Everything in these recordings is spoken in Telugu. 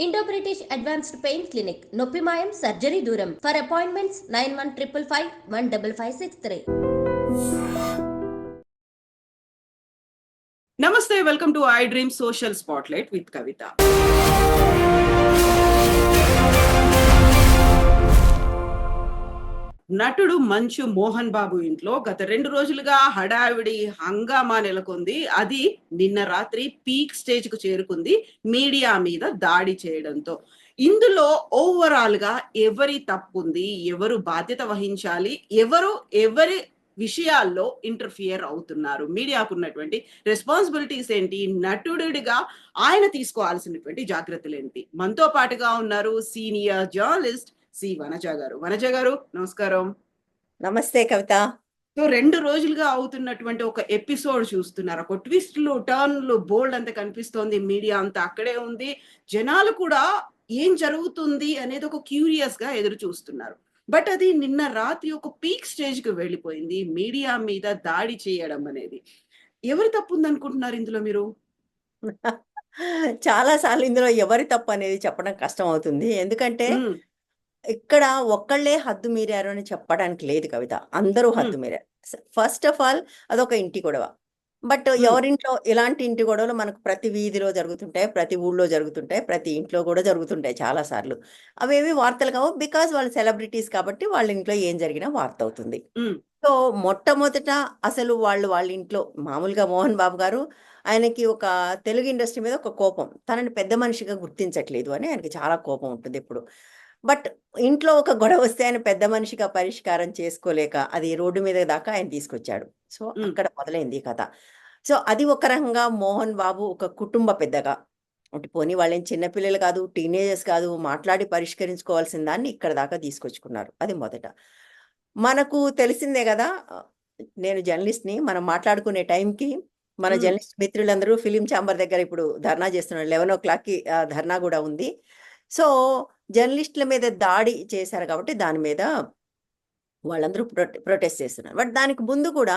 Indo British advanced pain clinic నొప్పి మాయం సర్జరీ దూరం. For appointments 9155515563. నమస్తే, welcome to I dream social spotlight with Kavitha. నటుడు మంచు మోహన్ బాబు ఇంట్లో గత 2 రోజులుగా హడావిడి హంగామా నెలకొంది. అది నిన్న రాత్రి పీక్ స్టేజ్ కు చేరుకుంది మీడియా మీద దాడి చేయడంతో. ఇందులో ఓవరాల్ గా ఎవరి తప్పుంది, ఎవరు బాధ్యత వహించాలి, ఎవరి విషయాల్లో ఇంటర్ఫియర్ అవుతున్నారు, మీడియాకు ఉన్నటువంటి రెస్పాన్సిబిలిటీస్ ఏంటి, నటుడిగా ఆయన తీసుకోవాల్సినటువంటి జాగ్రత్తలు ఏంటి? మనతో పాటుగా ఉన్నారు సీనియర్ జర్నలిస్ట్ సి వనజ గారు. వనజ గారు, నమస్కారం. నమస్తే కవిత. సో 2 రోజులుగా అవుతున్నటువంటి ఒక ఎపిసోడ్ చూస్తున్నారు. ఒక ట్విస్ట్లు, టర్న్లు బోల్డ్ అంత కనిపిస్తోంది. మీడియా అంతా అక్కడే ఉంది. జనాలు కూడా ఏం జరుగుతుంది అనేది ఒక క్యూరియస్ గా ఎదురు చూస్తున్నారు. బట్ అది నిన్న రాత్రి ఒక పీక్ స్టేజ్ కు వెళ్ళిపోయింది. మీడియా మీద దాడి చేయడం అనేది ఎవరి తప్పు ఉందనుకుంటున్నారు ఇందులో మీరు? చాలా సార్లు ఇందులో ఎవరి తప్పు అనేది చెప్పడం కష్టం అవుతుంది. ఎందుకంటే ఉమ్, ఇక్కడ ఒక్కళ్ళే హద్దు మీరారు అని చెప్పడానికి లేదు కవిత. అందరూ ఉమ్, హద్దు మీరారు. ఫస్ట్ ఆఫ్ ఆల్ అదొక ఇంటి గొడవ. బట్ ఉమ్, ఎవరింట్లో ఇలాంటి ఇంటి గొడవలు మనకు ప్రతి వీధిలో జరుగుతుంటాయి, ప్రతి ఊళ్ళో జరుగుతుంటాయి, ప్రతి ఇంట్లో కూడా జరుగుతుంటాయి చాలా సార్లు. అవేవి వార్తలు కావు. బికాజ్ వాళ్ళు సెలబ్రిటీస్ కాబట్టి వాళ్ళ ఇంట్లో ఏం జరిగినా వార్త అవుతుంది. ఉమ్, సో మొట్టమొదట అసలు వాళ్ళ ఇంట్లో మామూలుగా మోహన్ బాబు గారు ఆయనకి ఒక తెలుగు ఇండస్ట్రీ మీద ఒక కోపం. తనని పెద్ద మనిషిగా గుర్తించట్లేదు అని ఆయనకి చాలా కోపం ఉంటుంది ఎప్పుడు. బట్ ఇంట్లో ఒక గొడవ వస్తే ఆయన పెద్ద మనిషిగా పరిష్కారం చేసుకోలేక అది రోడ్డు మీద దాకా ఆయన తీసుకొచ్చాడు. సో ఉమ్, అక్కడ మొదలైంది ఈ కథ. సో అది ఒక రకంగా మోహన్ బాబు ఒక కుటుంబ పెద్దగా అంటే పోనీ వాళ్ళేం చిన్నపిల్లలు కాదు, టీనేజర్స్ కాదు, మాట్లాడి పరిష్కరించుకోవాల్సిన దాన్ని ఇక్కడ దాకా తీసుకొచ్చుకున్నారు. అది మొదట. మనకు తెలిసిందే గదా! నేను జర్నలిస్ట్‌ని. మనం మాట్లాడుకునే టైంకి మన ఉమ్, జర్నలిస్ట్ మిత్రులందరూ ఫిల్మ్ ఛాంబర్ దగ్గర ఇప్పుడు ధర్నా చేస్తున్నారు. 11:00కి ధర్నా గూడా ఉంది. సో, జర్నలిస్ట్‌ల మీద దాడి చేశారు కాబట్టి దాని మీద వాళ్ళందరూ ప్రొటెస్ట్ చేస్తున్నారు. బట్ దానికి ముందు కూడా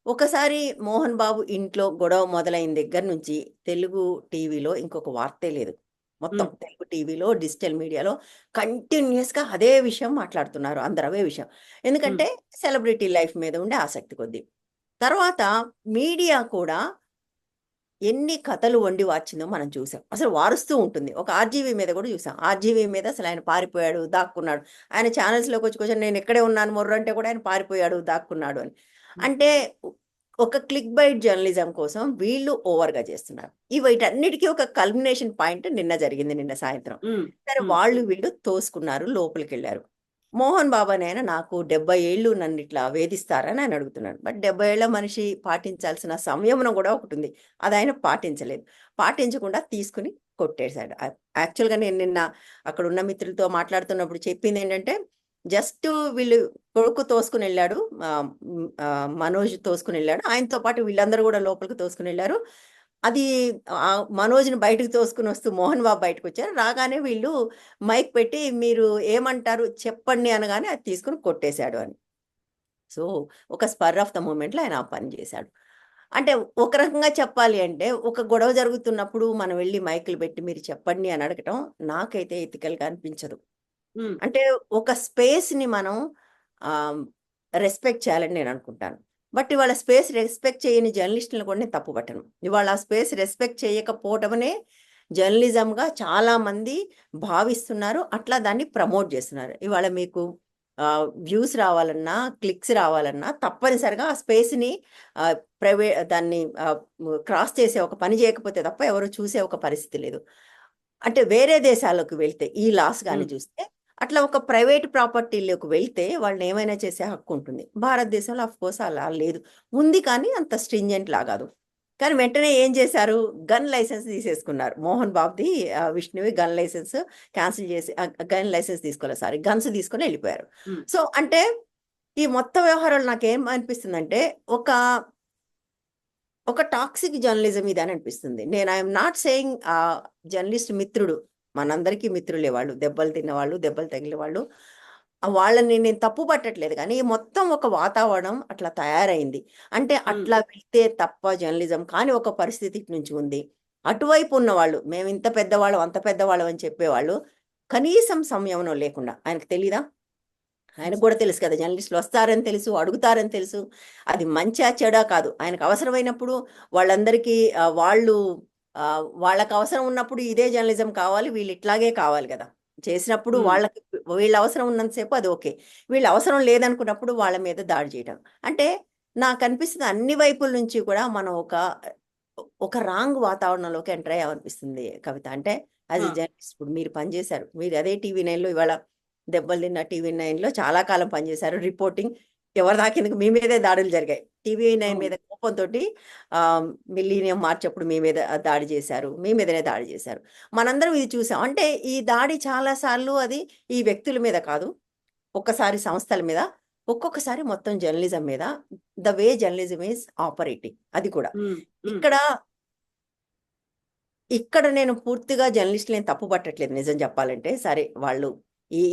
ఒకసారి మోహన్ బాబు ఇంట్లో గొడవ మొదలైన దగ్గర నుంచి తెలుగు టీవీలో ఇంకొక వార్తే లేదు. మొత్తం ఉమ్, తెలుగు టీవీలో, డిజిటల్ మీడియాలో కంటిన్యూయస్‌గా అదే విషయం మాట్లాడుతున్నారు. అందరూ అవే విషయం. ఉమ్, ఎందుకంటే సెలబ్రిటీ లైఫ్ మీద ఉండే ఆసక్తి కొద్దీ. తర్వాత మీడియా కూడా ఎన్ని కథలు వండి వార్చిందో మనం చూసాం. అసలు వారుస్తూ ఉంటుంది. ఒక ఆర్‌జీవీ మీద కూడా చూసాం. ఆర్‌జీవీ మీద అసలు ఆయన పారిపోయాడు, దాక్కున్నాడు. ఆయన ఛానెల్స్‌లోకి వచ్చి కొంచెం నేను ఇక్కడే ఉన్నాను మొర్రంటే కూడా ఆయన పారిపోయాడు, దాక్కున్నాడు అని. ఉమ్, అంటే ఒక క్లిక్ బైట్ జర్నలిజం కోసం వీళ్ళు ఓవర్‌గా చేస్తున్నారు. వీటన్నిటికి ఒక కల్మినేషన్ పాయింట్ నిన్న జరిగింది, నిన్న సాయంత్రం. ఉమ్, సరే ఉమ్, వాళ్ళు వీళ్ళు తోసుకున్నారు, లోపలికెళ్లారు. మోహన్ బాబు అనే ఆయన నాకు 70 ఏళ్ళు నన్నిట్లా వేధిస్తారని ఆయన అడుగుతున్నాడు. బట్ 70 ఏళ్ల మనిషి పాటించాల్సిన సంయమనం గూడా ఒకటుంది. అదాయన పాటించలేదు. పాటించకుండా తీసుకొని కొట్టేశాడు. యాక్చువల్‌గా నేను నిన్న అక్కడున్న మిత్రులతో మాట్లాడుతున్నప్పుడు చెప్పిందేంటంటే, జస్ట్ వీళ్ళు కొడుకు తోసుకొనెళ్ళాడు. మనోజ్ తోసుకొనెళ్ళాడు. ఆయనతో పాటు వీళ్ళందరూ గూడా లోపలికి తోసుకొనెళ్లారు. అది మనోజ్‌ని బయటకి తోసుకొనొస్తూ మోహన్ బాబు బయటకొచ్చారు. రాగానే వీళ్ళు మైక్ పెట్టి మీరు ఏమంటారు చెప్పండి అనగానే అది తీసుకొని కొట్టేశాడు అని. సో, ఒక స్పర్ ఆఫ్ ద మూమెంట్‌లో ఆయన ఆ పని చేశాడు. అంటే ఒక రకంగా చెప్పాలి అంటే, ఒక గొడవ జరుగుతున్నప్పుడు మనం వెళ్లి మైకులు పెట్టి మీరు చెప్పండి అని అడగటం నాకైతే ఎథికల్‌గా అనిపించదు. ఉమ్, అంటే ఒక స్పేస్‌ని మనం ఆహ్, రెస్పెక్ట్ చేయాలని నేను అనుకుంటాను. బట్ ఇవాళ స్పేస్ రెస్పెక్ట్ చేయని జర్నలిస్ట్‌లని కూడా నేను తప్పు పట్టను. ఇవాళ ఆ స్పేస్ రెస్పెక్ట్ చేయకపోవటమనే జర్నలిజంగా చాలామంది భావిస్తున్నారు. అట్లా దాన్ని ప్రమోట్ చేస్తున్నారు. ఇవాళ మీకు వ్యూస్ రావాలన్నా, క్లిక్స్ రావాలన్నా తప్పనిసరిగా ఆ స్పేస్‌ని ఆహ్, దాన్ని క్రాస్ చేసే ఒక పని చేయకపోతే తప్ప ఎవరు చూసే ఒక పరిస్థితి లేదు. అంటే వేరే దేశాల్లోకి వెళ్తే ఈ లాస్ గాని ఉమ్. చూస్తే అట్లా ఒక ప్రైవేట్ ప్రాపర్టీలోకి వెళ్తే వాళ్ళనేమైనా చేసే హక్కు ఉంటుంది. భారతదేశంలో ఆఫ్‌కోర్స్ అలా లేదు. ఉంది కానీ అంత స్ట్రింజెంట్ లా కాదు. కానీ వెంటనే ఏం చేశారు? గన్ లైసెన్స్ తీసేసుకున్నారు. మోహన్ బాబుది విష్ణువి గన్ లైసెన్స్ క్యాన్సిల్ చేసి గన్ లైసెన్స్ తీసుకోలేదు, సారీ గన్స్ తీసుకొని ఎళ్ళిపోయారు. హ్మ్. సో, అంటే ఈ మొత్తం వ్యవహారాలు నాకేం అనిపిస్తుందంటే ఒక ఒక టాక్సిక్ జర్నలిజం ఇదని అనిపిస్తుంది. నేను I am not saying journalist మిత్రుడు. మనందరికీ మిత్రులే వాళ్ళు. దెబ్బలు తిన్నవాళ్ళు, దెబ్బలు తగిలిన వాళ్ళు. వాళ్ళని నేను తప్పు పట్టట్లేదు కానీ, మొత్తం ఒక వాతావరణం అట్లా తయారైంది. అంటే హ్మ్. అట్లా వెళ్తే తప్ప జర్నలిజం కానీ ఒక పరిస్థితి నుంచి ఉంది. అటువైపు ఉన్నవాళ్ళు మేము ఇంత పెద్దవాళ్ళం అంత పెద్దవాళ్ళం అని చెప్పేవాళ్ళు కనీసం సంయమనం లేకుండా, ఆయనకు తెలీదా? ఆయనకు కూడా తెలుసు కదా, జర్నలిస్టులు వస్తారని తెలుసు, అడుగుతారని తెలుసు, అది మంచా చెడా కాదు. ఆయనకు అవసరమైనప్పుడు వాళ్ళందరికీ వాళ్ళకి అవసరం ఉన్నప్పుడు ఇదే జర్నలిజం కావాలి, వీళ్ళు ఇట్లాగే కావాలి కదా చేసినప్పుడు. వాళ్ళకి వీళ్ళ అవసరం ఉన్నంతసేపు అది ఓకే, వీళ్ళ అవసరం లేదనుకున్నప్పుడు వాళ్ళ మీద దాడి చేయడం అంటే నాకు అనిపిస్తుంది అన్ని వైపుల నుంచి కూడా మనం ఒక రాంగ్ వాతావరణంలోకి ఎంటర్ అయ్యామనిపిస్తుంది కవిత. అంటే యాజ్ ఎ జర్నలిస్ట్ ఇప్పుడు మీరు పనిచేశారు, మీరు అదే టీవీ9లో ఇవాళ దెబ్బలు తిన్న టీవీ9లో చాలా కాలం పనిచేశారు, రిపోర్టింగ్ ఎవరి దాకేందుకు మీ మీదే దాడులు జరిగాయి. టీవీ9 మీద కోపంతో మిలీనియం మార్చప్పుడు మీ మీద దాడి చేశారు, మీ మీదనే దాడి చేశారు. మనందరం ఇది చూసాం. అంటే ఈ దాడి చాలా సార్లు అది ఈ వ్యక్తుల మీద కాదు, ఒక్కసారి సంస్థల మీద, ఒక్కొక్కసారి మొత్తం జర్నలిజం మీద, the way journalism is operating. అది కూడా ఇక్కడ నేను పూర్తిగా జర్నలిస్టులు తప్పు పట్టట్లేదు నిజం చెప్పాలంటే. సరే వాళ్ళు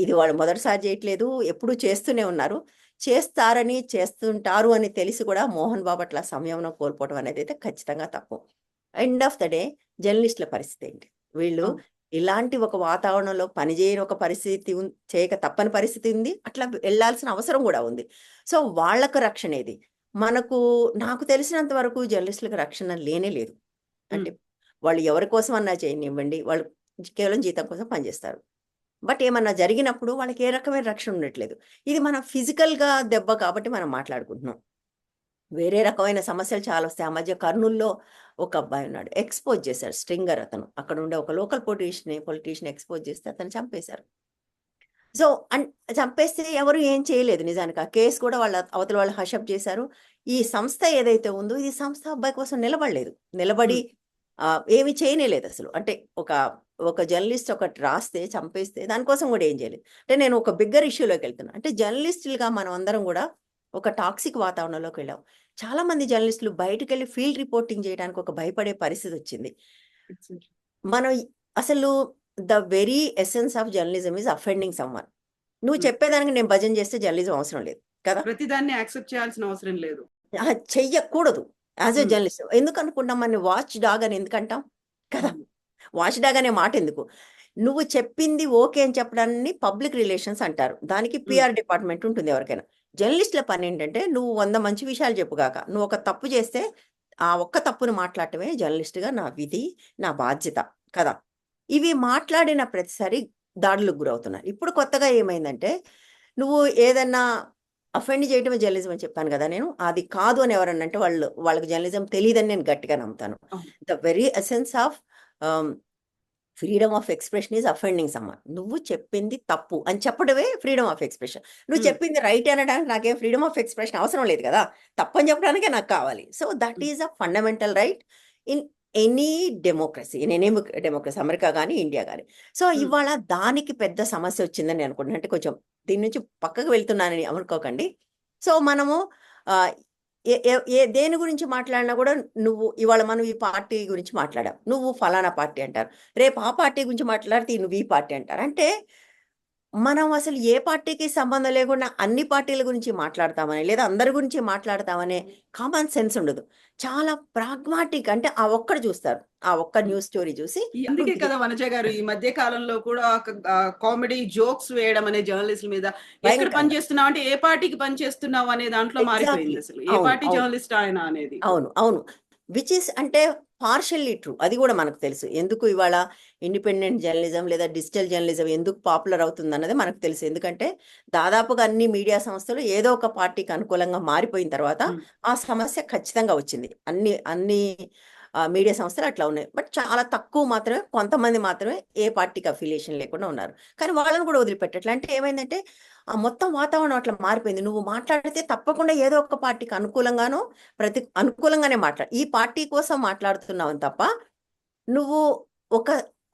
ఇది వాళ్ళు మొదటిసారి చేయట్లేదు, ఎప్పుడూ చేస్తూనే ఉన్నారు, చేస్తారని చేస్తుంటారు అని తెలిసి కూడా మోహన్ బాబు అట్లా సంయమనం కోల్పోవడం అనేది అయితే ఖచ్చితంగా తప్పు. ఎండ్ ఆఫ్ ద డే జర్నలిస్టుల పరిస్థితి ఏంటి? వీళ్ళు ఇలాంటి ఒక వాతావరణంలో పనిచేయని ఒక పరిస్థితి చేయక తప్పని పరిస్థితి ఉంది, అట్లా వెళ్ళాల్సిన అవసరం కూడా ఉంది. సో వాళ్ళకు రక్షణ ఏది? నాకు తెలిసినంత వరకు జర్నలిస్టులకు రక్షణ లేనే లేదు. అంటే వాళ్ళు ఎవరి కోసం అన్నా చేయనివ్వండి, వాళ్ళు కేవలం జీతం కోసం పనిచేస్తారు. బట్ ఏమన్నా జరిగినప్పుడు వాళ్ళకి ఏ రకమైన రక్షణ ఉండట్లేదు. ఇది మన ఫిజికల్గా దెబ్బ కాబట్టి మనం మాట్లాడుకుంటున్నాం. వేరే రకమైన సమస్యలు చాలా వస్తాయి. ఆ మధ్య కర్నూల్లో ఒక అబ్బాయి ఉన్నాడు, ఎక్స్పోజ్ చేశారు, స్ట్రింగర్ అతను. అక్కడ ఉండే ఒక లోకల్ పొలిటీషియన్ ఎక్స్పోజ్ చేస్తే అతను చంపేశారు. సో చంపేస్తే ఎవరు ఏం చేయలేదు నిజానికి. ఆ కేసు కూడా అవతల వాళ్ళు హషప్ చేశారు. ఈ సంస్థ ఏదైతే ఉందో ఇది సంస్థ అబ్బాయి కోసం నిలబడి ఏమి చేయలేదు అసలు. అంటే ఒక జర్నలిస్ట్ ఒకటి రాస్తే చంపేస్తే దానికోసం కూడా ఏం చేయలేదు. అంటే నేను ఒక బిగ్గర్ ఇష్యూలోకి వెళ్తున్నా. అంటే జర్నలిస్టులుగా మనం అందరం కూడా ఒక టాక్సిక్ వాతావరణంలోకి వెళ్ళాం. చాలా మంది జర్నలిస్టులు బయటకు వెళ్ళి ఫీల్డ్ రిపోర్టింగ్ చేయడానికి ఒక భయపడే పరిస్థితి వచ్చింది. మనం అసలు the very essence of journalism is offending someone. నువ్వు చెప్పేదానికి నేను భజన చేస్తే జర్నలిజం అవసరం లేదు కదా, ప్రతిదాన్ని యాక్సెప్ట్ చేయాల్సిన అవసరం లేదు, చెయ్యకూడదు యాజ్ ఎ జర్నలిస్ట్. ఎందుకు అనుకుంటాం మన వాచ్ డాగ్ అని ఎందుకంటాం కదా? వాచ్ డాగ్ అనే మాట ఎందుకు? నువ్వు చెప్పింది ఓకే అని చెప్పడాన్ని పబ్లిక్ రిలేషన్స్ అంటారు, దానికి పిఆర్ డిపార్ట్మెంట్ ఉంటుంది ఎవరికైనా. జర్నలిస్టుల పని ఏంటంటే నువ్వు 100 మంచి విషయాలు చెప్పుగాక నువ్వు ఒక తప్పు చేస్తే ఆ ఒక్క తప్పును మాట్లాడటమే జర్నలిస్ట్గా నా విధి, నా బాధ్యత కదా. ఇవి మాట్లాడిన ప్రతిసారి దాడులకు గురవుతున్నారు. ఇప్పుడు కొత్తగా ఏమైందంటే నువ్వు ఏదన్నా అఫెండ్ చేయటమే జర్నలిజం అని చెప్పాను కదా నేను, అది కాదు అని ఎవరన్నా అంటే వాళ్ళకి జర్నలిజం తెలియదని నేను గట్టిగా నమ్ముతాను. The very essence of freedom of expression is offending someone. నువ్వు చెప్పింది తప్పు అని చెప్పడమే ఫ్రీడమ్ ఆఫ్ ఎక్స్ప్రెషన్. నువ్వు చెప్పింది రైట్ అనడానికి నాకేం ఫ్రీడమ్ ఆఫ్ ఎక్స్ప్రెషన్ అవసరం లేదు కదా, తప్పని చెప్పడానికే నాకు కావాలి. So that is a fundamental right in any democracy, democracy America కానీ ఇండియా కానీ. సో ఇవాళ దానికి పెద్ద సమస్య వచ్చిందని అనుకుంటున్నాను. అంటే కొంచెం దీని నుంచి పక్కకు వెళ్తున్నానని అనుకోకండి. సో మనము దేని గురించి మాట్లాడినా కూడా ఇవాళ మనం ఈ పార్టీ గురించి మాట్లాడాం, నువ్వు ఫలానా పార్టీ అంటారు, రేపు ఆ పార్టీ గురించి మాట్లాడితే నువ్వు ఈ పార్టీ అంటారు. అంటే మనం అసలు ఏ పార్టీకి సంబంధం లేకుండా అన్ని పార్టీల గురించి మాట్లాడతామని లేదా అందరి గురించి మాట్లాడతామనే కామన్ సెన్స్ ఉండదు. చాలా ప్రాగ్మాటిక్, అంటే ఆ ఒక్కడు చూస్తారు, ఆ ఒక్క న్యూస్ స్టోరీ చూసి. అందుకే కదా వనజ గారు ఈ మధ్య కాలంలో కూడా కామెడీ జోక్స్ వేయడం అనే జర్నలిస్టుల మీద, ఎక్కడ పని చేస్తున్నావు అంటే ఏ పార్టీకి పని చేస్తున్నావు అనే దాంట్లో మారిపోయింది అసలు, ఏ పార్టీ జర్నలిస్ట్ ఆయన అనేది. అవును విచ్ ఇస్ అంటే పార్షల్లీ ట్రూ. అది కూడా మనకు తెలుసు. ఎందుకు ఇవాళ ఇండిపెండెంట్ జర్నలిజం లేదా డిజిటల్ జర్నలిజం ఎందుకు పాపులర్ అవుతుంది అన్నది మనకు తెలుసు. ఎందుకంటే దాదాపుగా అన్ని మీడియా సంస్థలు ఏదో ఒక పార్టీకి అనుకూలంగా మారిపోయిన తర్వాత ఆ సమస్య ఖచ్చితంగా వచ్చింది. అన్ని మీడియా సంస్థలు అట్లా ఉన్నాయి. బట్ చాలా తక్కువ మాత్రమే, కొంతమంది మాత్రమే ఏ పార్టీకి అఫిలియేషన్ లేకుండా ఉన్నారు. కానీ వాళ్ళని కూడా వదిలిపెట్టట్లే. అంటే ఏమైందంటే ఆ మొత్తం వాతావరణం అట్లా మారిపోయింది. నువ్వు మాట్లాడితే తప్పకుండా ఏదో ఒక పార్టీకి అనుకూలంగానో అనుకూలంగానే ఈ పార్టీ కోసం మాట్లాడుతున్నావని తప్ప నువ్వు ఒక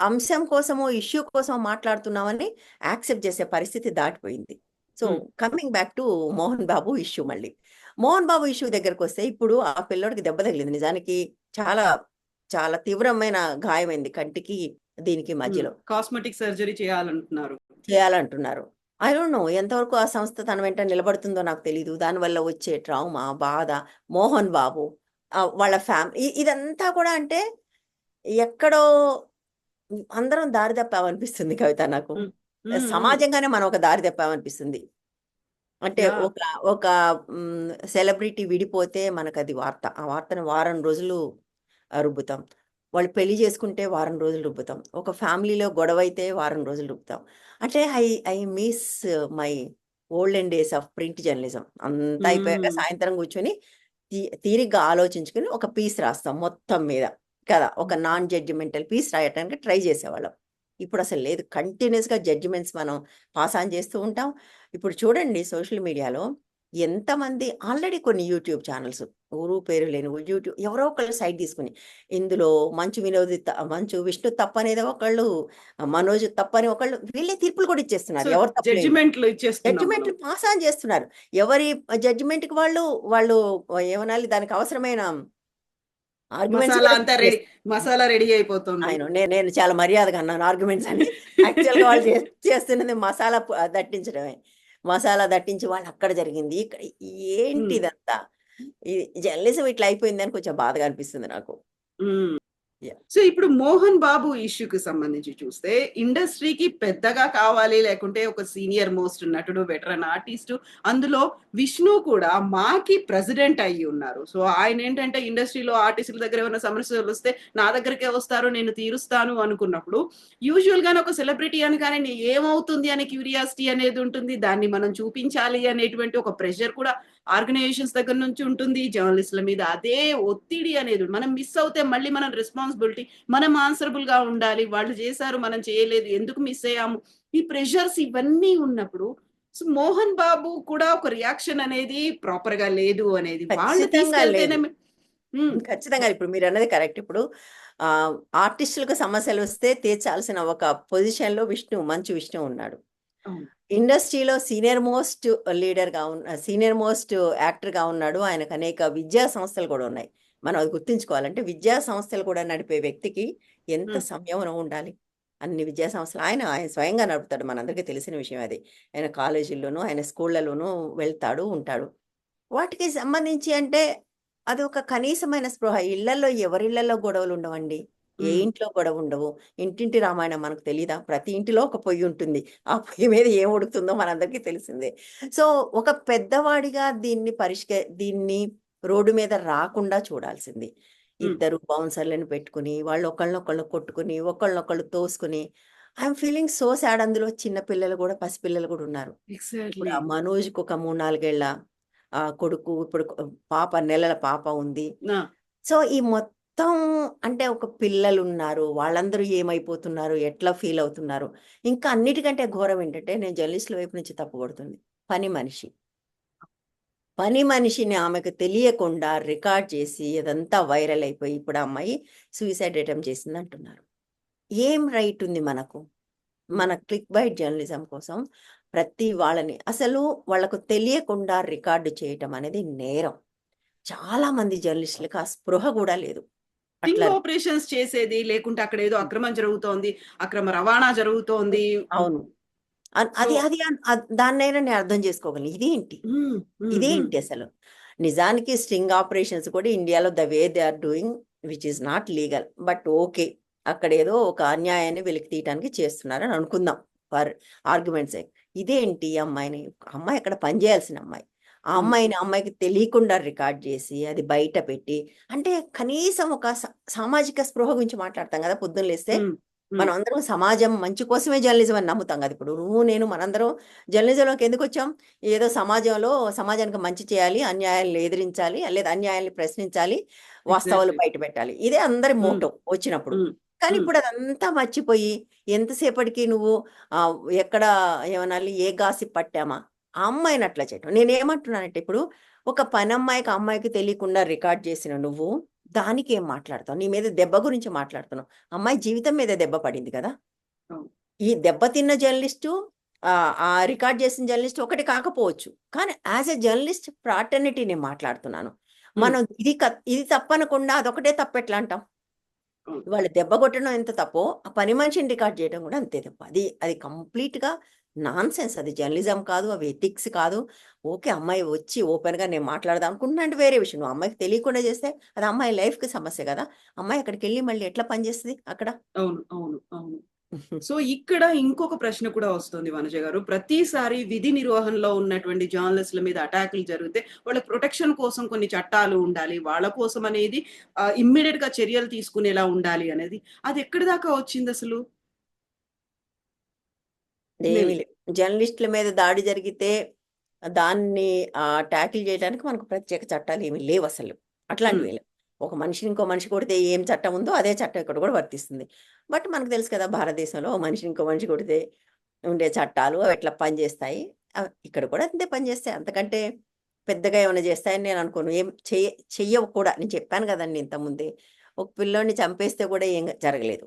అంశం కోసమో ఇష్యూ కోసం మాట్లాడుతున్నావని యాక్సెప్ట్ చేసే పరిస్థితి దాటిపోయింది. So coming back to Mohan Babu issue, మళ్ళీ మోహన్ బాబు ఇష్యూ దగ్గరకు వస్తే ఇప్పుడు ఆ పిల్లోడికి దెబ్బ తగిలింది. నిజానికి చాలా చాలా తీవ్రమైన గాయమైంది కంటికి దీనికి మధ్యలో. కాస్మెటిక్ సర్జరీ చేయాలంటున్నారు. ఐ డోంట్ నో ఎంతవరకు ఆ సంస్థ తన వెంట నిలబడుతుందో నాకు తెలీదు. దానివల్ల వచ్చే ట్రామా, బాధ, మోహన్ బాబు వాళ్ళ ఫ్యామిలీ, ఇదంతా కూడా అంటే ఎక్కడో అందరం దారి తప్పామనిపిస్తుంది కవిత నాకు. ఉమ్, ఉమ్, ఉమ్. సమాజంగానే మనం ఒక దారి తప్పామనిపిస్తుంది. అంటే యా ఒక ఒక సెలబ్రిటీ విడిపోతే మనకది వార్త. ఆ వార్తను వారం రోజులు రుబ్బుతాం. వాళ్ళు పెళ్లి చేసుకుంటే వారం రోజులు రుబ్బుతాం. ఒక ఫ్యామిలీలో గొడవైతే వారం రోజులు రుబ్బుతాం. అంటే I miss my olden days of print journalism. అంతా అయిపోయాక ఉమ్, సాయంత్రం కూర్చొని తీరిగ్గా ఆలోచించుకొని ఒక పీస్ రాస్తాం మొత్తం మీద కదా! ఒక నాన్ జడ్జిమెంటల్ పీస్ రాయటానికి ట్రై చేసేవాళ్ళం. ఇప్పుడు అసలు లేదు. కంటిన్యూస్‌గా జడ్జిమెంట్స్ మనం పాస్ ఆన్ చేస్తూ ఉంటాం. ఇప్పుడు చూడండి సోషల్ మీడియాలో ఎంతమంది ఆల్రెడీ కొన్ని యూట్యూబ్ ఛానల్స్ ఊరు పేరు లేని యూట్యూబ్ ఎవరో ఒకళ్ళు సైడ్ తీసుకుని ఇందులో మంచు విష్ణు తప్పనేది ఒకళ్ళు, మనోజ్ తప్పని ఒకళ్ళు వీళ్ళే తీర్పులు కూడా ఇచ్చేస్తున్నారు. సో ఎవరు తప్పులేదు. జడ్జిమెంట్లు ఇచ్చేస్తున్నాం మనం. జడ్జిమెంట్లు పాస్ ఆన్ చేస్తున్నారు. ఎవరి జడ్జిమెంట్‌కి వాళ్ళు ఏమనాలి దానికి అవసరమైన ఆర్గ్యుమెంట్స్ మసాలా కూడా అంతా రెడీ, చేస్తున్నారు. మసాలా రెడీ అయిపోతుంది. నేను చాలా మర్యాదగా అన్నాను ఆర్గ్యుమెంట్స్ అని. యాక్చువల్‌గా వాళ్ళు చేస్తున్నది మసాలా దట్టించడమే. మసాలా దట్టించి వాళ్ళు అక్కడ జరిగింది. ఇక్కడ ఏంటి ఉమ్, ఇదంతా? ఈ జర్నలిజం ఇట్లా అయిపోయిందని కొంచెం బాధగా అనిపిస్తుంది నాకు. ఉమ్. యాహ్! సో ఇప్పుడు మోహన్ బాబు ఇష్యూకి సంబంధించి చూస్తే ఇండస్ట్రీకి పెద్దగా కావాలి, లేకుంటే ఒక సీనియర్ మోస్ట్ నటుడు, వెటరన్ ఆర్టిస్టు, అందులో విష్ణు కూడా మాకి ప్రెసిడెంట్ అయ్యి ఉన్నారు. సో ఆయన ఏంటంటే ఇండస్ట్రీలో ఆర్టిస్టుల దగ్గర ఏమైనా సమస్యలు వస్తే నా దగ్గరికే వస్తారు, నేను తీరుస్తాను అనుకున్నప్పుడు యూజువల్ గానే ఒక సెలబ్రిటీ అనగానే ఏమవుతుంది అనే క్యూరియాసిటీ అనేది ఉంటుంది, దాన్ని మనం చూపించాలి అనేటువంటి ఒక ప్రెషర్ కూడా ఆర్గనైజేషన్స్ దగ్గర నుంచి ఉంటుంది, జర్నలిస్టుల మీద అదే ఒత్తిడి అనేది మనం మిస్ అవుతే మళ్ళీ మనం రెస్పాన్సిబిలిటీ, మనం ఆన్సరబుల్ గా ఉండాలి, వాళ్ళు చేశారు మనం చేయలేదు, ఎందుకు మిస్ అయ్యాము, ఈ ప్రెషర్స్ ఇవన్నీ ఉన్నప్పుడు సో మోహన్ బాబు కూడా ఒక రియాక్షన్ అనేది ప్రాపర్ గా లేదు అనేది వాళ్ళు ఖచ్చితంగా తీసుకెళ్తేనే లేదు. ఖచ్చితంగా ఇప్పుడు మీరన్నది కరెక్ట్. ఇప్పుడు ఆర్టిస్టులకు సమస్యలొస్తే తీర్చాల్సిన ఒక పొజిషన్‌లో మంచు విష్ణు ఉన్నాడు. అవును. ఇండస్ట్రీలో సీనియర్ మోస్ట్ యాక్టర్‌గా ఉన్నాడు. ఆయనకు అనేక విద్యా సంస్థలు కూడా ఉన్నాయి. మనం అది గుర్తుంచుకోవాలంటే విద్యా సంస్థలు కూడా నడిపే వ్యక్తికి ఎంత ఉమ్, సంయమనం ఉండాలి. అన్ని విద్యా సంస్థలు ఆయన స్వయంగా నడుపుతాడు. మనందరికీ తెలిసిన విషయం అది. ఆయన కాలేజీల్లోనూ, ఆయన స్కూళ్ళలోనూ వెళ్తాడు, ఉంటాడు. వాటికి సంబంధించి అంటే అదొక కనీసమైన స్పృహ. ఎవరిళ్ళల్లో గొడవలుండవండి. ఏ ఉమ్, ఇంట్లో గొడవుండవు. ఇంటింటి రామాయణం మనకు తెలీదా? ప్రతి ఇంటిలో ఒక పొయ్యుంటుంది. ఆ పొయ్యి మీద ఏం ఉడుకుతుందో మనందరికీ తెలిసిందే. సో, ఒక పెద్దవాడిగా దీన్ని రోడ్డు మీద రాకుండా చూడాల్సింది. ఉమ్. ఇద్దరు బౌన్సర్‌లని పెట్టుకొని, వాళ్ళు ఒకళ్ళనొకళ్ళు కొట్టుకొని, ఒకళ్ళనొకళ్ళు తోసుకొని ఐయామ్ ఫీలింగ్ సో సాడ్. అందులో చిన్న పిల్లలు గూడా, పసిపిల్లలు గూడా ఉన్నారు. ఇప్పుడు ఎగ్జాక్ట్లీ. ఆ మనోజ్‌కి ఒక 3, 4 ఏళ్ల కొడుకు, ఇప్పుడు నెలల పాప ఉంది. సో, ఈ మొత్తం అంటే ఒక పిల్లలున్నారు. వాళ్ళందరూ ఏమైపోతున్నారు? ఎట్లా ఫీల్ అవుతున్నారు? ఇంకా అన్నిటికంటే ఘోరం ఏంటంటే, నేను జర్నలిస్ట్‌ల వైపు నుంచి తప్పు పడుతుంది. పని మనిషి. పని మనిషిని ఆమెకు తెలియకుండా రికార్డ్ చేసి అదంతా వైరల్ అయిపోయి, ఇప్పుడు ఆ అమ్మాయి సూసైడ్ అటెంప్ట్ చేసిందంటున్నారు. ఏం రైట్ ఉంది మనకు? మన క్లిక్ బైట్ జర్నలిజం కోసం ప్రతి వాళ్ళని అసలు వాళ్ళకు తెలియకుండా రికార్డు చేయటం అనేది నేరం. చాలా మంది జర్నలిస్టులకు ఆ స్పృహ కూడా లేదు. స్టింగ్ అట్లా ఆపరేషన్స్ చేసేది, లేకుంటే అక్కడ ఏదో అక్రమం జరుగుతోంది, అక్రమ రవాణా జరుగుతోంది. అవును. సో అది అది దాన్నైనా నేను అర్థం చేసుకోగలను. ఇదేంటి? హ్మ్. హ్మ్. హ్మ్. ఇదేంటి అసలు? నిజానికి స్ట్రింగ్ ఆపరేషన్స్ కూడా ఇండియాలో the way they are doing which is not legal. But okay. అక్కడేదో ఒక అన్యాయాన్ని వెలికి తీయటానికి చేస్తున్నారని అనుకుందాం. For argument's sake. ఇదేంటి ఈ అమ్మాయిని? అమ్మాయి అక్కడ పని చేయాల్సిన అమ్మాయి. ఆ హ్మ్. అమ్మాయికి తెలియకుండా రికార్డ్ చేసి, అది బయట పెట్టి అంటే కనీసం ఒక సామాజిక స్పృహ గురించి మాట్లాడతాం కదా! పొద్దున్న లేస్తే. హ్మ్. హ్మ్. మనం అందరం సమాజం మంచి కోసమే జర్నలిజం అని నమ్ముతాం కదా! ఇప్పుడు నువ్వు, నేను మనందరం జర్నలిజంలోకి ఎందుకొచ్చాం? ఏదో సమాజానికి మంచి చేయాలి, అన్యాయాలను ఎదిరించాలి, లేదా అన్యాయాల్ని ప్రశ్నించాలి, వాస్తవాలు ఎగ్జాక్ట్‌లీ. బయట పెట్టాలి. ఇదే అందరి హ్మ్. మోటో వచ్చినప్పుడు. హ్మ్. కానీ హ్మ్. ఇప్పుడు అదంతా మర్చిపోయి ఎంతసేపటికి నువ్వు ఎక్కడ ఏమనాలి ఏ గాసిప్ పట్టామా? ఆ అమ్మాయిని అట్లా చేయటం. నేనేమంటున్నానంటే ఇప్పుడు ఒక పనమ్మాయికి, ఆ అమ్మాయికి తెలియకుండా రికార్డ్ చేసిన నువ్వు దానికేం మాట్లాడతావు? నీ మీద దెబ్బ గురించి మాట్లాడుతున్నావు. అమ్మాయి జీవితం మీద దెబ్బ పడింది కదా! అవును. ఈ దెబ్బతిన్న జర్నలిస్టు ఆ రికార్డ్ చేసిన జర్నలిస్ట్ ఒకటి కాకపోవచ్చు. కానీ యాస్ ఎ జర్నలిస్ట్ ఫ్రాటర్నిటీ నేను మాట్లాడుతున్నాను. హ్మ్. మనం ఇది తప్పనకుండా అదొకటే తప్పెట్లా అంటాం? అవును. వాళ్ళు దెబ్బ కొట్టడం ఎంత తప్పో, ఆ పని మనిషిని రికార్డ్ చేయడం కూడా అంతే తప్పు. అది కంప్లీట్‌గా నాన్సెన్స్. అది జర్నలిజం కాదు, అవి ఎథిక్స్ కాదు. ఓకే, అమ్మాయి వచ్చి ఓపెన్గా నేను మాట్లాడదాం అనుకుంటున్నా అంటే వేరే విషయం. నువ్వు అమ్మాయికి తెలియకుండా చేస్తే అది అమ్మాయి లైఫ్కి సమస్య కదా. అమ్మాయి అక్కడికి వెళ్ళి మళ్ళీ ఎట్లా పనిచేస్తుంది అక్కడ? అవును, అవును, అవును. సో ఇక్కడ ఇంకొక ప్రశ్న కూడా వస్తుంది వనజ గారు. ప్రతిసారి విధి నిర్వహణలో ఉన్నటువంటి జర్నలిస్టుల మీద అటాకులు జరిగితే వాళ్ళ ప్రొటెక్షన్ కోసం కొన్ని చట్టాలు ఉండాలి, వాళ్ళ కోసం అనేది ఇమ్మీడియట్ గా చర్యలు తీసుకునేలా ఉండాలి అనేది, అది ఎక్కడి దాకా వచ్చింది అసలు? ఏమీ లేదు. జర్నలిస్టుల మీద దాడి జరిగితే దాన్ని ట్యాకిల్ చేయడానికి మనకు ప్రత్యేక చట్టాలు ఏమీ లేవు అసలు. అట్లాంటివి లేవు. ఒక మనిషిని ఇంకో మనిషి కొడితే ఏం చట్టం ఉందో అదే చట్టం ఇక్కడ కూడా వర్తిస్తుంది. బట్ మనకు తెలుసు కదా, భారతదేశంలో ఓ మనిషిని ఇంకో మనిషి కొడితే ఉండే చట్టాలు అవి ఎట్లా పనిచేస్తాయి. ఇక్కడ కూడా అంతే పనిచేస్తాయి. అంతకంటే పెద్దగా ఏమైనా చేస్తాయని నేను అనుకోను. ఏం చెయ్యవు కూడా. నేను చెప్పాను కదండి ఇంతకుముందే. ఒక పిల్లోడిని చంపేస్తే కూడా ఏం జరగలేదు.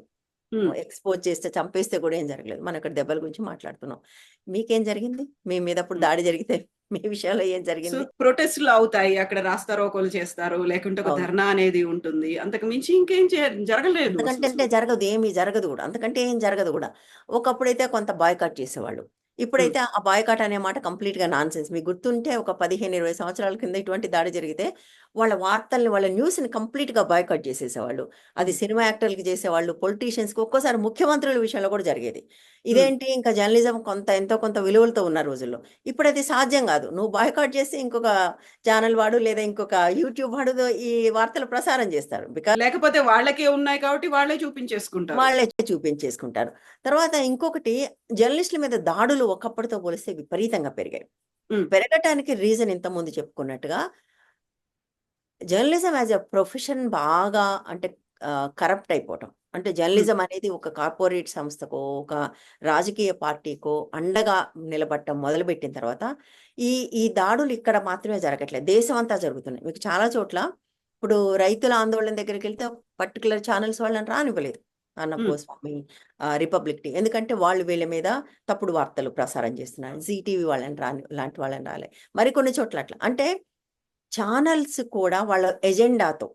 ఎక్స్పోజ్ చేస్తే చంపేస్తే కూడా ఏం జరగలేదు. మనం ఇక్కడ దెబ్బల గురించి మాట్లాడుతున్నాం. మీకేం జరిగింది? మీ మీద అప్పుడు దాడి జరిగితే మీ విషయంలో ఏం సో జరిగింది? ప్రొటెస్ట్లు అవుతాయి, అక్కడ రాస్తారోకోలు చేస్తారు, లేకుంటే ఒక అవును. ధర్నా అనేది ఉంటుంది. అంతకు మించి ఇంకేం జరగలేదు అంతకంటే అసలు. జరగదు. ఏమీ జరగదు కూడా. అంతకంటే ఏం జరగదు కూడా. ఒకప్పుడైతే కొంత బాయ్‌కాట్ చేసేవాళ్ళు. ఇప్పుడైతే ఆ బాయ్‌కాట్ అనే మాట కంప్లీట్‌గా నాన్‌సెన్స్. మీకు గుర్తుంటే ఒక 15, 20 సంవత్సరాల కింద ఇటువంటి దాడి జరిగితే వాళ్ళ వార్తల్ని, వాళ్ళ న్యూస్‌ని కంప్లీట్‌గా బాయ్‌కాట్ చేసేసేవాళ్ళు. అది సినిమా యాక్టర్‌లకి చేసేవాళ్ళు, పొలిటీషియన్స్‌కి, ఒక్కోసారి ముఖ్యమంత్రుల విషయంలో కూడా జరిగేది. ఇదేంటి ఇంకా జర్నలిజం ఎంతో కొంత విలువలతో ఉన్న రోజుల్లో. ఇప్పుడది సాధ్యం కాదు. నువ్వు బాయ్‌కాట్ చేస్తే ఇంకొక ఛానల్ వాడు లేదా ఇంకొక యూట్యూబ్ వాడు ఈ వార్తలు ప్రసారం చేస్తారు. బికాజ్ లేకపోతే వాళ్ళకే ఉన్నాయి కాబట్టి వాళ్ళే చూపించేసుకుంటారు. వాళ్ళే చూపించేసుకుంటారు. తర్వాత ఇంకొకటి, జర్నలిస్టుల మీద దాడులు ఒకప్పటితో పోలిస్తే విపరీతంగా పెరిగాయి. ఉమ్, పెరగటానికి రీజన్ ఇంతకుముందు చెప్పుకున్నట్టుగా జర్నలిజం యాజ్ ఎ ప్రొఫెషన్ బాగా అంటే కరప్ట్ అయిపోవటం. అంటే ఉమ్, జర్నలిజం అనేది ఒక కార్పొరేట్ సంస్థకో, ఒక రాజకీయ పార్టీకో అండగా నిలబడటం మొదలుపెట్టిన తర్వాత ఈ ఈ దాడులు ఇక్కడ మాత్రమే జరగట్లేదు. దేశమంతా జరుగుతున్నాయి. మీకు చాలా చోట్ల ఇప్పుడు రైతుల ఆందోళన దగ్గరికెళ్తే పర్టిక్యులర్ ఛానల్స్ వాళ్ళని రానివ్వలేదు. అర్నబ్ ఉమ్, గోస్వామి, రిపబ్లిక్ టీవీ. ఎందుకంటే వాళ్ళు వీళ్ళ మీద తప్పుడు వార్తలు ప్రసారం చేస్తున్నారు. జీ టీవీ వాళ్ళని లాంటి వాళ్ళని రాలే. మరికొన్ని చోట్ల అట్లా. అంటే ఛానల్స్ కూడా వాళ్ళ ఎజెండాతో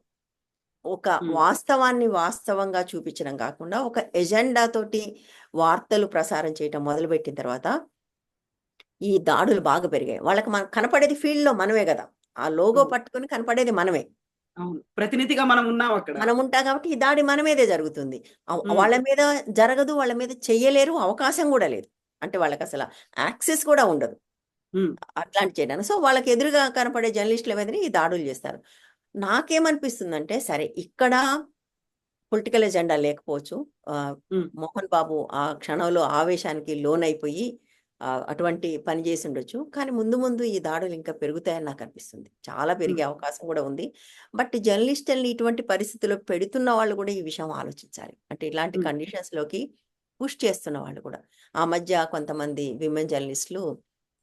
ఒక ఉమ్. వాస్తవాన్ని వాస్తవంగా చూపించడం కాకుండా, ఒక ఎజెండాతోటి వార్తలు ప్రసారం చేయటం మొదలుపెట్టిన తర్వాత ఈ దాడులు బాగా పెరిగాయి. వాళ్ళకి మనకు కనపడేది ఫీల్డ్‌లో మనమే గదా. ఆ లోగో అవును, పట్టుకొని కనపడేది మనమే. అవును. ప్రతినిధిగా మనం ఉన్నాం అక్కడ. మనం ఉంటాం కాబట్టి ఈ దాడి మన మీదే జరుగుతుంది. ఉమ్, వాళ్ళ మీద జరగదు, వాళ్ళ మీద చెయ్యలేరు, అవకాశం గూడా లేదు. అంటే వాళ్ళకసల యాక్సెస్ కూడా ఉండదు. ఉమ్, అట్లాంటి చేయడానికి. సో, వాళ్ళకి ఎదురుగా కనపడే జర్నలిస్టుల మీదనే ఈ దాడులు చేస్తారు. నాకేమనిపిస్తుందంటే, సరే ఇక్కడ పొలిటికల్ ఎజెండా లేకపోవచ్చు. ఉమ్, మోహన్ బాబు ఆ క్షణంలో ఆవేశానికి లోనైపోయి అటువంటి పని చేసుండొచ్చు. కానీ ముందు ముందు ఈ దాడులు ఇంకా పెరుగుతాయని నాకనిపిస్తుంది. చాలా ఉమ్. పెరిగే అవకాశం కూడా ఉంది. బట్ జర్నలిస్టుల్ని ఇటువంటి పరిస్థితుల్లో పెడుతున్న వాళ్ళు కూడా ఈ విషయం ఆలోచించాలి. అంటే ఇలాంటి ఉమ్. కండిషన్స్‌లోకి పుష్ చేస్తున్న వాళ్ళు కూడా. ఆ మధ్య కొంతమంది విమెన్ జర్నలిస్టులు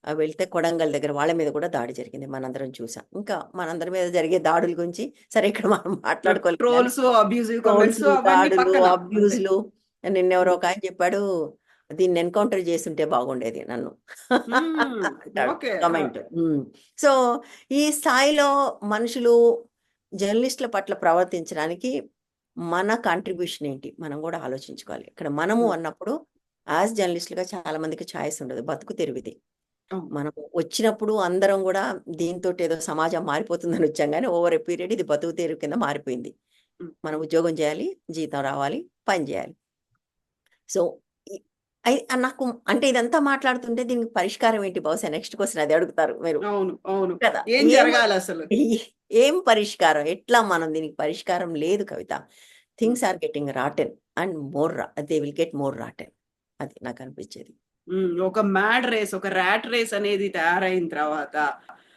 వెళ్తే కొడంగల్ దగ్గర వాళ్ళ మీద కూడా దాడి జరిగింది. మనందరం చూసాం. ఇంకా మనందరి మీద జరిగే దాడుల గురించి సరే ఇక్కడ మనం మాట్లాడుకోలేం గానీ, ట్రోల్స్, అబ్యూజివ్ కామెంట్స్ ట్రోల్స్‌లు, అవన్నీ దాడులు, పక్కన అంతే. అబ్యూజ్‌లు. నిన్నెవరో ఒకాయన చెప్పాడు, "దీన్ని ఎన్‌కౌంటర్ చేసుంటే బాగుండేది నన్ను" ఉమ్, అంటాడు ఓకే. కామెంట్. సో, ఈ స్థాయిలో మనుషులు జర్నలిస్టుల పట్ల ప్రవర్తించడానికి మన కాంట్రిబ్యూషన్ ఏంటి? మనం గూడా ఆలోచించుకోవాలి. ఇక్కడ మనము ఉమ్, అన్నప్పుడు యాస్ జర్నలిస్ట్‌లుగా చాలా మందికి చాయిస్ ఉండదు. బతుకు తెరువిది. అవును. మనం వచ్చినప్పుడు అందరం గూడా దీనితోటేదో సమాజం మారిపోతుందని వచ్చాం గానీ, ఓవర్ ఎ పీరియడ్ ఇది బతుకు తెరువు కింద మారిపోయింది. ఉమ్, మనం ఉద్యోగం చేయాలి, జీతం రావాలి, పని చేయాలి. సో, ఇ నాకు అంటే ఇదంతా మాట్లాడుతుంటే దీనికి పరిష్కారం ఏంటి? బహుశా నెక్స్ట్ క్వెషన్ అదే అడుగుతారు మీరు అవును, అవును. కదా! ఏం ఏం జరగాలి అసలు? ఏం పరిష్కారం? ఎట్లా మనం దీనికి పరిష్కారం లేదు Kavitha. Um, things are getting rotten and they will get more rotten. అది నాకనిపించేది. ఒక మ్యాడ్ రేస్, ఒక ర్యాట్ రేస్ అనేది తయారైన తర్వాత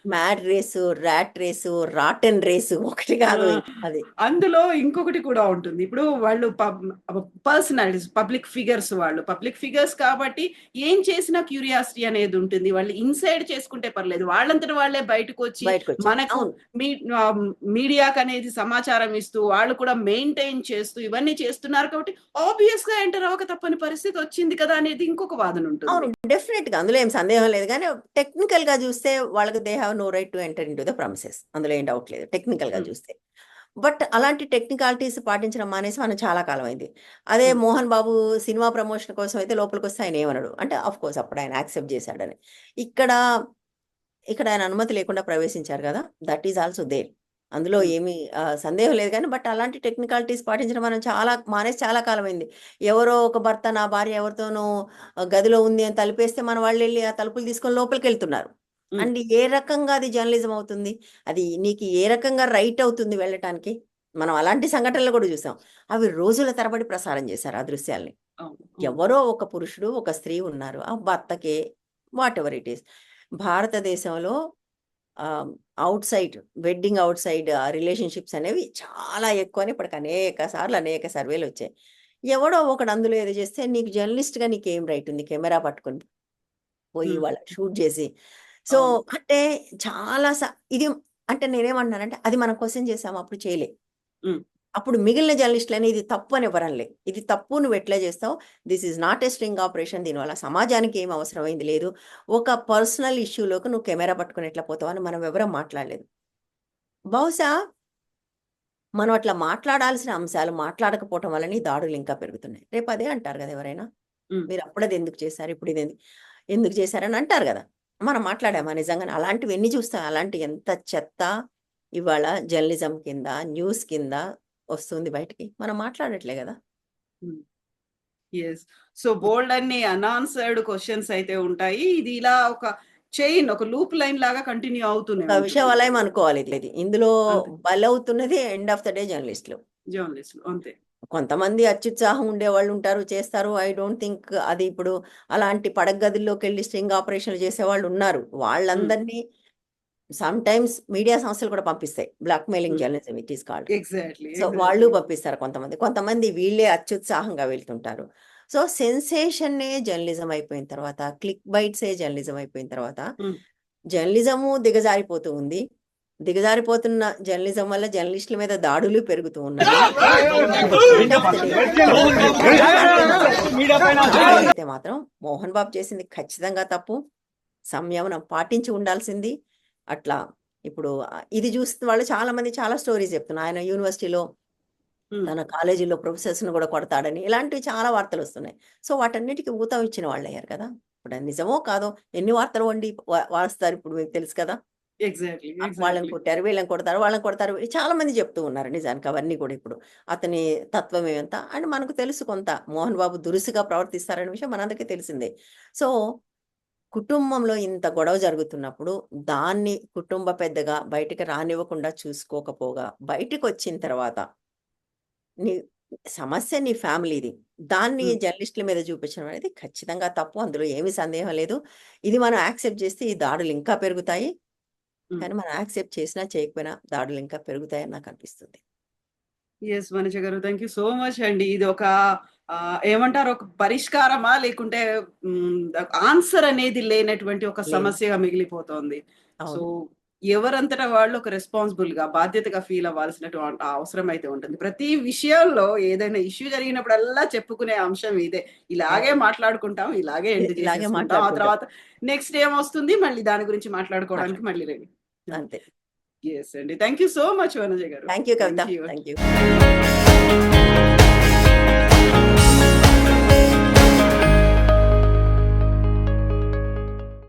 mad race, rat race, rotten race ఒకటి ఆ! కాదు అది. అందులో ఇంకొకటి కూడా ఉంటుంది. ఇప్పుడు వాళ్ళు పర్సనాలిటీస్, పబ్లిక్ ఫిగర్స్ వాళ్ళు. పబ్లిక్ ఫిగర్స్ కాబట్టి ఏం చేసినా క్యూరియాసిటీ అనేది ఉంటుంది. వాళ్ళు ఇన్సైడ్ చేసుకుంటే పర్లేదు. వాళ్ళంతట వాళ్ళే బయటకొచ్చి బయటకొచ్చారు. మనకు అవును. మీ మీడియాకనేది సమాచారం ఇస్తూ, వాళ్ళు కూడా మెయింటైన్ చేస్తూ ఇవన్నీ చేస్తున్నారు కాబట్టి ఆబ్వియస్‌గా ఎంటర్ అవ్వక తప్పని పరిస్థితి వచ్చింది కదా అనేది ఇంకొక వాదన ఉంటుంది. అవును. డెఫినెట్‌గా అందులో ఏం సందేహం లేదు గానీ, టెక్నికల్‌గా చూస్తే వాళ్ళకి they have no right to enter into the premises. అందులో ఏం డౌట్ లేదు టెక్నికల్‌గా హ్మ్. చూస్తే. బట్ అలాంటి టెక్నికాలిటీస్ పాటించడం మానేసి మనం చాలా కాలం అయింది. అదే Hmm. Mohan Babu cinema promotion కోసం అయితే లోపలికొస్తే ఆయన ఏమనడు. అంటే కోర్స్ అప్పుడు ఆయన యాక్సెప్ట్ చేశాడని. ఇక్కడ ఇక్కడ ఆయన అనుమతి లేకుండా ప్రవేశించారు కదా! That is also there. అందులో Hmm. ఏమీ సందేహం లేదు గానీ, బట్ అలాంటి టెక్నికాలిటీస్ పాటించడం మనం మానేసి చాలా కాలమైంది. ఎవరో ఒక భర్త నా భార్య ఎవరితోనో గదిలో ఉంది అని తలుపేస్తే మన వాళ్ళెళ్లి ఆ తలుపులు తీసుకొని లోపలికెళ్తున్నారు. Hmm. అండ్ ఏ రకంగా అది జర్నలిజం అవుతుంది? అది నీకు ఏ రకంగా రైట్ అవుతుంది వెళ్ళటానికి? మనం అలాంటి సంఘటనలు కూడా చూసాం. అవి రోజుల తరబడి ప్రసారం చేశారు ఆ దృశ్యాల్ని. అవును. ఎవరో ఒక పురుషుడు, ఒక స్త్రీ ఉన్నారు. ఆ భర్తకే వాటెవర్ ఇట్ ఈస్. భారతదేశంలో ఔట్‌సైడ్ వెడ్డింగ్ ఔట్‌సైడ్ రిలేషన్‌షిప్స్ అనేవి చాలా ఎక్కువని ఇప్పటికి అనేక సార్లు అనేక సర్వేలొచ్చాయి. ఎవడో ఒకడు అందులో ఏదో చేస్తే నీకు జర్నలిస్ట్‌గా నీకేం రైట్ ఉంది కెమెరా పట్టుకొని పోయి Hmm. వాళ్ళని షూట్ చేసి. సో, అవును. అంటే చాలా ఇది అంటే నేనేమంటున్నానంటే అది మనం క్వెషన్ చేసామా? అప్పుడు చేయలే. Hmm. అప్పుడు మిగిలిన జర్నలిస్టులని ఇది తప్పు అని ఎవరనలే. ఇది తప్పు నువ్వు ఎట్లా చేస్తావు? This is not a string operation. దీనివల్ల సమాజానికి ఏమి అవసరమైంది లేదు. ఒక పర్సనల్ ఇష్యూలోకి నువ్వు కెమెరా పట్టుకొని ఎట్లా పోతావు అని మనం ఎవరం మాట్లాడలేదు. బహుశా మనం అట్లా మాట్లాడాల్సిన అంశాలు మాట్లాడకపోవటం వల్లనే ఈ దాడులు ఇంకా పెరుగుతున్నాయి. రేపు అదే అంటారు కదా ఎవరైనా. Hmm. మీరు అప్పుడది ఎందుకు చేశారు? ఇప్పుడు ఇది ఎందుకు చేశారని అంటారు కదా! మనం మాట్లాడామా నిజంగానే? అలాంటివి ఎన్ని చూస్తాం. అలాంటి ఎంత చెత్త ఇవాళ జర్నలిజం కింద, న్యూస్ కింద వస్తుంది బయటికి. మనం మాట్లాడట్లే కదా! Hmm. యెస్. సో బోల్డన్ని అనాన్సర్డ్ క్వెషన్స్ అయితే ఉంటాయి. ఇది ఇలా ఒక చైన్, ఒక లూప్ లైన్ లాగా కంటిన్యూ అవుతూనే ఒక విష ఉంటుంది. వలయం అనుకోవాలి ఇది. ఇందులో అంతే. బలవుతున్నది ఎండ్ ఆఫ్ ద డే జర్నలిస్టులు. జర్నలిస్టులు అంతే. కొంతమంది అత్యుత్సాహం ఉండేవాళ్ళు ఉంటారు, చేస్తారు. ఐ డోంట్ థింక్ అది ఇప్పుడు అలాంటి పడగదిల్లోకెళ్ళి స్ట్రింగ్ ఆపరేషన్‌లు చేసేవాళ్ళు ఉన్నారు. హ్మ్. వాళ్ళందరినీ సమ్‌టైమ్స్ మీడియా సంస్థలు కూడా పంపిస్తాయి. బ్లాక్‌మెయిలింగ్ హ్మ్. Journalism it is called. Exactly. So, వాళ్ళు ఎగ్జాక్ట్‌లీ. పంపిస్తారు కొంతమంది. కొంతమంది వీళ్ళే అత్యుత్సాహంగా వెళ్తుంటారు. సో, సెన్సేషనే జర్నలిజం అయిపోయిన తర్వాత, క్లిక్ బైట్సే జర్నలిజం అయిపోయిన తర్వాత, హ్మ్. జర్నలిజము దిగజారిపోతూ ఉంది. దిగజారిపోతున్న జర్నలిజం వల్ల జర్నలిస్టుల మీద దాడులు పెరుగుతూ ఉన్నాయి. ఎండ్ ఆఫ్ ద డే అయితే మాత్రం మోహన్ బాబు చేసింది ఖచ్చితంగా తప్పు. సంయమనం పాటించి ఉండాల్సింది. అట్లా ఇప్పుడు ఇది చూస్తున్న వాళ్ళు చాలామంది చాలా స్టోరీస్ చెప్తున్నారు. ఆయన యూనివర్సిటీలో హ్మ్. తన కాలేజీలో ప్రొఫెసర్స్‌ని కూడా కొడతాడని ఇలాంటివి చాలా వార్తలొస్తున్నాయి. సో, వాటన్నిటికి ఊతం ఇచ్చిన వాళ్ళయ్యారు కదా! ఇప్పుడు అది నిజమో కాదో ఎన్ని వార్తలు వండి వారుస్తారు ఇప్పుడు మీకు తెలుసు కదా! ఎగ్జాక్ట్‌లీ. వాళ్ళని ఎగ్జాక్ట్‌లీ. కొట్టారు, వీళ్ళని కొడతారు, వాళ్ళని కొడతారు. చాలా మంది చెప్తూ ఉన్నారు నిజానికి అవన్నీ కూడా ఇప్పుడు. అతని తత్వం ఏమంత అండ్ మనకు తెలుసు కొంత. మోహన్ బాబు దురుసుగా ప్రవర్తిస్తారనే విషయం మనందరికీ తెలిసిందే. సో, కుటుంబంలో ఇంత గొడవ జరుగుతున్నప్పుడు దాన్ని కుటుంబ పెద్దగా బయటికి రానివ్వకుండా చూసుకోకపోగా బయటికొచ్చిన తర్వాత నీ సమస్య నీ ఫ్యామిలీది. దాన్ని హ్మ్. జర్నలిస్టుల మీద చూపించడం అనేది ఖచ్చితంగా తప్పు. అందులో ఏమీ సందేహం లేదు. ఇది మనం యాక్సెప్ట్ చేస్తే ఈ దాడులు ఇంకా పెరుగుతాయి. హ్మ్. కానీ మనం యాక్సెప్ట్ చేసినా చేయకపోయినా దాడులు ఇంకా పెరుగుతాయని నాకనిపిస్తుంది. యెస్. మనీష గారు. థాంక్ యూ సో మచ్ అండి. ఇది ఒక ఏమంటారు, ఒక పరిష్కారమా? లేకుంటే ఆన్సర్ అనేది లేనటువంటి ఒక లేదు. సమస్యగా మిగిలిపోతోంది. సో, అవును. ఎవరంతట వాళ్ళు ఒక రెస్పాన్సిబుల్‌గా, బాధ్యతగా ఫీల్ అవ్వాల్సినటువంటి అవసరం అయితే ఉంటుంది. ప్రతి విషయంలో ఏదైనా ఇష్యూ జరిగినప్పుడల్లా చెప్పుకునే అంశం ఇదే. ఇలాగే అవును. మాట్లాడుకుంటాం, ఇలాగే ఎండ్ ఇలాగే చేసేసుకుంటాం. ఆ మాట్లాడుకుంటాం. తర్వాత నెక్స్ట్ ఏమొస్తుంది, మళ్ళీ దాని గురించి మాట్లాడుకోవడానికి మళ్ళీ రెడీ. అంతే. యెస్ అండి. Thank you so much Vanaja గారు. Thank you Kavitha. Thank you. Thank you.